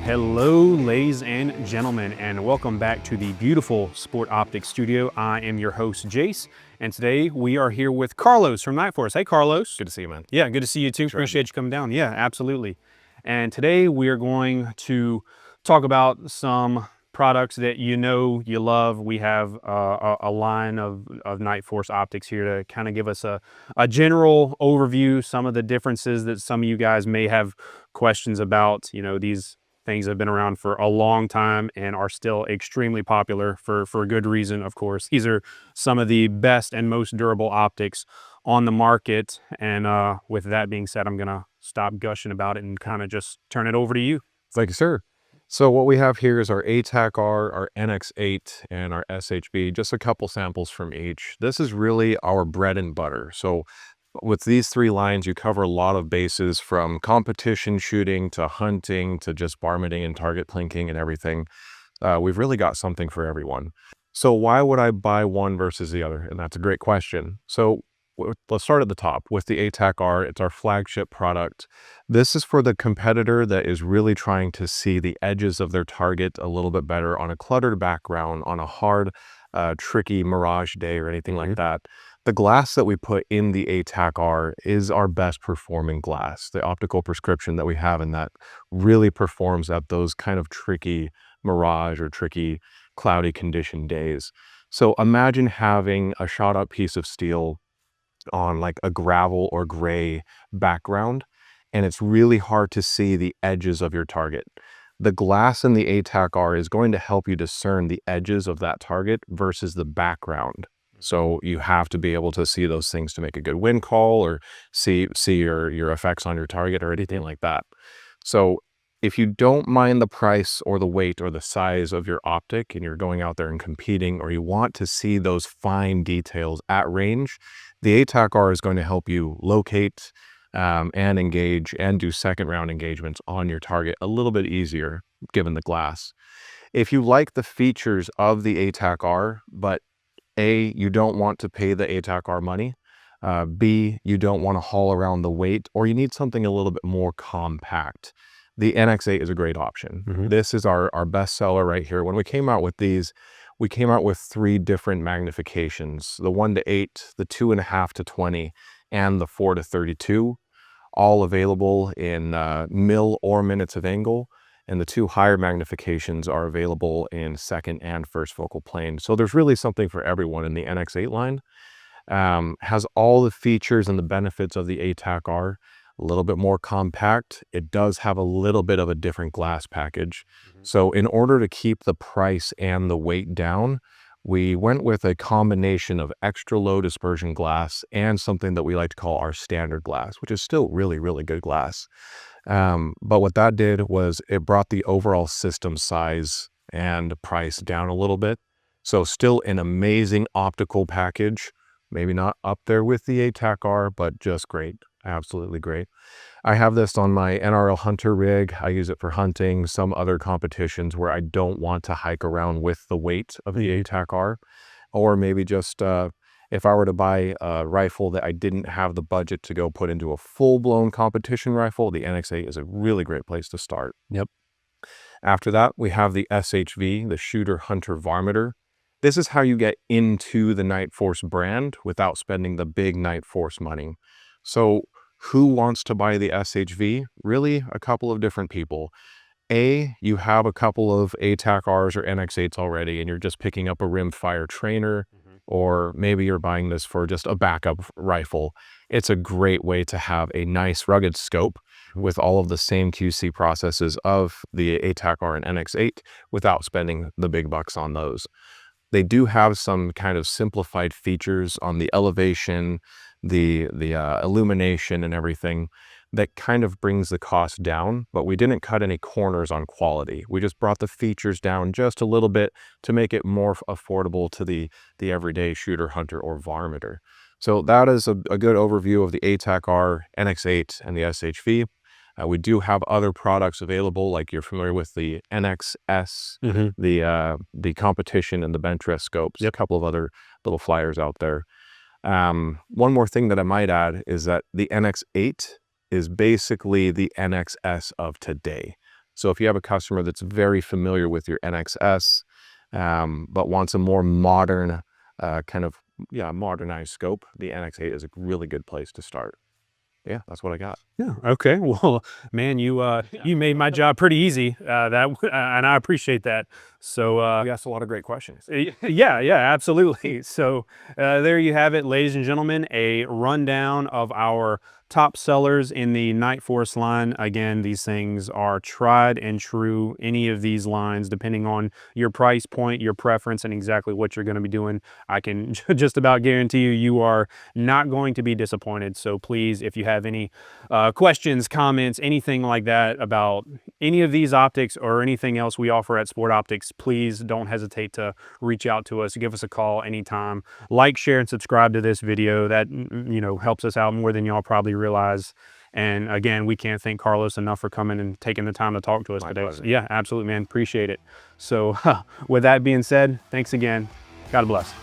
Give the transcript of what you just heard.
Hello, ladies and gentlemen, and welcome back to the beautiful Sport Optics studio. I am your host, Jace, and today we are here with Carlos from Nightforce. Hey, Carlos. Good to see you, man. Yeah, good to see you too. Appreciate you coming down. Yeah, absolutely. And today we are going to talk about some products that you know you love. We have a line of Nightforce optics here to kind of give us a general overview, some of the differences that some of you guys may have questions about. You know, these things have been around for a long time and are still extremely popular for good reason, of course. These are some of the best and most durable optics on the market. And with that being said, I'm going to stop gushing about it and kind of just turn it over to you. Thank you, sir. So what we have here is our ATACR, our NX8, and our SHV, just a couple samples from each. This is really our bread and butter. So with these three lines, you cover a lot of bases from competition shooting to hunting to just varminting and target plinking and everything. We've really got something for everyone. So why would I buy one versus the other? And that's a great question. So let's start at the top with the ATACR. It's our flagship product. This is for the competitor that is really trying to see the edges of their target a little bit better on a cluttered background, on a hard, tricky mirage day or anything like that. The glass that we put in the ATACR is our best performing glass. The optical prescription that we have in that really performs at those kind of tricky mirage or tricky cloudy condition days. So imagine having a shot up piece of steel on like a gravel or gray background, and it's really hard to see the edges of your target. The glass in the ATACR is going to help you discern the edges of that target versus the background. So you have to be able to see those things to make a good wind call or see your effects on your target or anything like that. So if you don't mind the price or the weight or the size of your optic and you're going out there and competing, or you want to see those fine details at range, the ATACR is going to help you locate and engage and do second round engagements on your target a little bit easier given the glass. If you like the features of the ATACR, but A, you don't want to pay the ATACR money, B, you don't want to haul around the weight, or you need something a little bit more compact, the NX8 is a great option. This is our best seller right here. When we came out with these, we came out with 3 different magnifications, the 1:8, the 2.5 to 20, and the 4 to 32, all available in mil or minutes of angle. And the 2 higher magnifications are available in second and first focal plane. So there's really something for everyone in the NX8 line. Has all the features and the benefits of the ATACR, a little bit more compact. It does have a little bit of a different glass package. So in order to keep the price and the weight down, we went with a combination of extra low dispersion glass and something that we like to call our standard glass, which is still really, really good glass. But what that did was it brought the overall system size and price down a little bit. So still an amazing optical package, maybe not up there with the ATACR, but just great. Absolutely great. I have this on my NRL Hunter rig. I use it for hunting, some other competitions where I don't want to hike around with the weight of the ATACR, or maybe just if I were to buy a rifle that I didn't have the budget to go put into a full-blown competition rifle, the NX8 is a really great place to start. Yep. After that, we have the SHV, the Shooter Hunter Varminter. This is how you get into the Nightforce brand without spending the big Nightforce money. So who wants to buy the SHV? Really, a couple of different people. A, you have a couple of ATACRs or NX8s already, and you're just picking up a rimfire trainer, or maybe you're buying this for just a backup rifle. It's a great way to have a nice rugged scope with all of the same QC processes of the ATACR and NX8 without spending the big bucks on those. They do have some kind of simplified features on the elevation, the illumination and everything that kind of brings the cost down, but we didn't cut any corners on quality. We just brought the features down just a little bit to make it more affordable to the everyday shooter, hunter, or varminter. So that is a good overview of the ATACR, NX8, and the SHV. We do have other products available, like you're familiar with the NXS, the competition and the bench rest scopes, a couple of other little flyers out there. One more thing that I might add is that the NX8 is basically the NXS of today. So if you have a customer that's very familiar with your NXS, but wants a more modern modernized scope, the NX8 is a really good place to start. Yeah, that's what I got. Yeah. Okay. Well, man, you made my job pretty easy. And I appreciate that. So You asked a lot of great questions. yeah, absolutely. So there you have it, ladies and gentlemen, a rundown of our top sellers in the Nightforce line. Again, these things are tried and true. Any of these lines, depending on your price point, your preference, and exactly what you're going to be doing, I can just about guarantee you are not going to be disappointed. So please, if you have any questions, comments, anything like that about any of these optics or anything else we offer at Sport Optics, please don't hesitate to reach out to us. Give us a call anytime. Like, share, and subscribe to this video. That, helps us out more than y'all probably realize. And again, we can't thank Kahles enough for coming and taking the time to talk to us today. Pleasure. Yeah, absolutely, man. Appreciate it. So with that being said, thanks again. God bless.